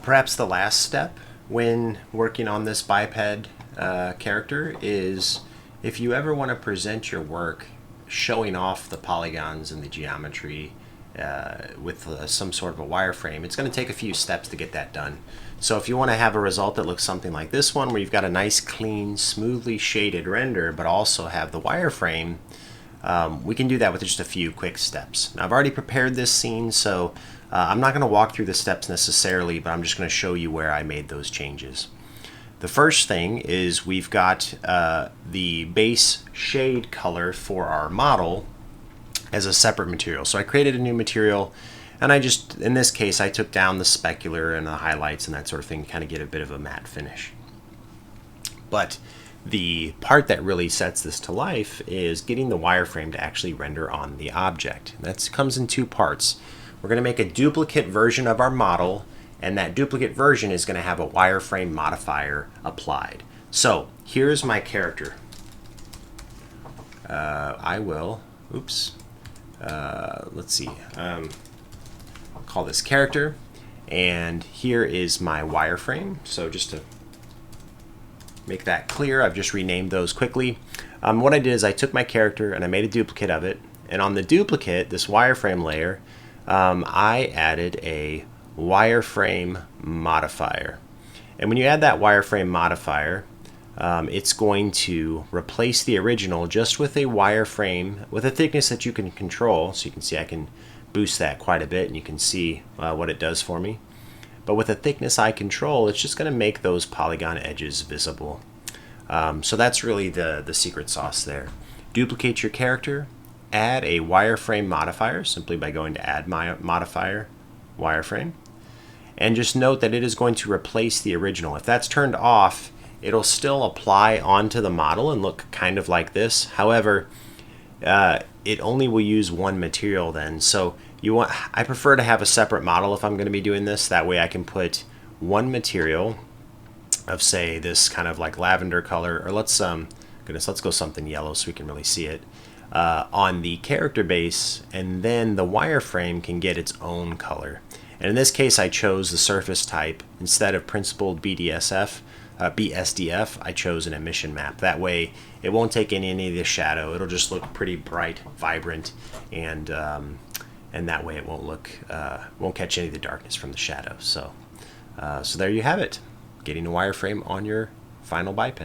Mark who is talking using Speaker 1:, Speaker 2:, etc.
Speaker 1: Perhaps the last step when working on this biped character is if you ever want to present your work showing off the polygons and the geometry with some sort of a wireframe, it's going to take a few steps to get that done. So if you want to have a result that looks something like this one, where you've got a nice, clean, smoothly shaded render, but also have the wireframe, we can do that with just a few quick steps. Now, I've already prepared this scene, so I'm not going to walk through the steps necessarily, but I'm just going to show you where I made those changes. The first thing is we've got the base shade color for our model as a separate material. So I created a new material, and I just, in this case, I took down the specular and the highlights and that sort of thing to kind of get a bit of a matte finish. But the part that really sets this to life is getting the wireframe to actually render on the object. That comes in two parts. We're going to make a duplicate version of our model, and that duplicate version is going to have a wireframe modifier applied. So here's my character. Let's see, I'll call this character, and here is my wireframe. So just to make that clear, I've just renamed those quickly. What I did is I took my character and I made a duplicate of it, and on the duplicate, this wireframe layer, I added a wireframe modifier. And when you add that wireframe modifier, it's going to replace the original just with a wireframe with a thickness that you can control. So you can see I can boost that quite a bit, and you can see what it does for me. But with a thickness I control, it's just going to make those polygon edges visible. So that's really the secret sauce there. Duplicate your character, add a wireframe modifier simply by going to add modifier wireframe, and just note that it is going to replace the original. If that's turned off, it'll still apply onto the model and look kind of like this. However, it only will use one material then. So I prefer to have a separate model if I'm going to be doing this. That way I can put one material of, say, this kind of like lavender color, or let's go something yellow so we can really see it, on the character base, and then the wireframe can get its own color. And in this case, I chose the surface type. Instead of principled BSDF, I chose an emission map. That way it won't take in any of the shadow. It'll just look pretty bright, vibrant, and that way it won't catch any of the darkness from the shadow. So there you have it, getting a wireframe on your final biped.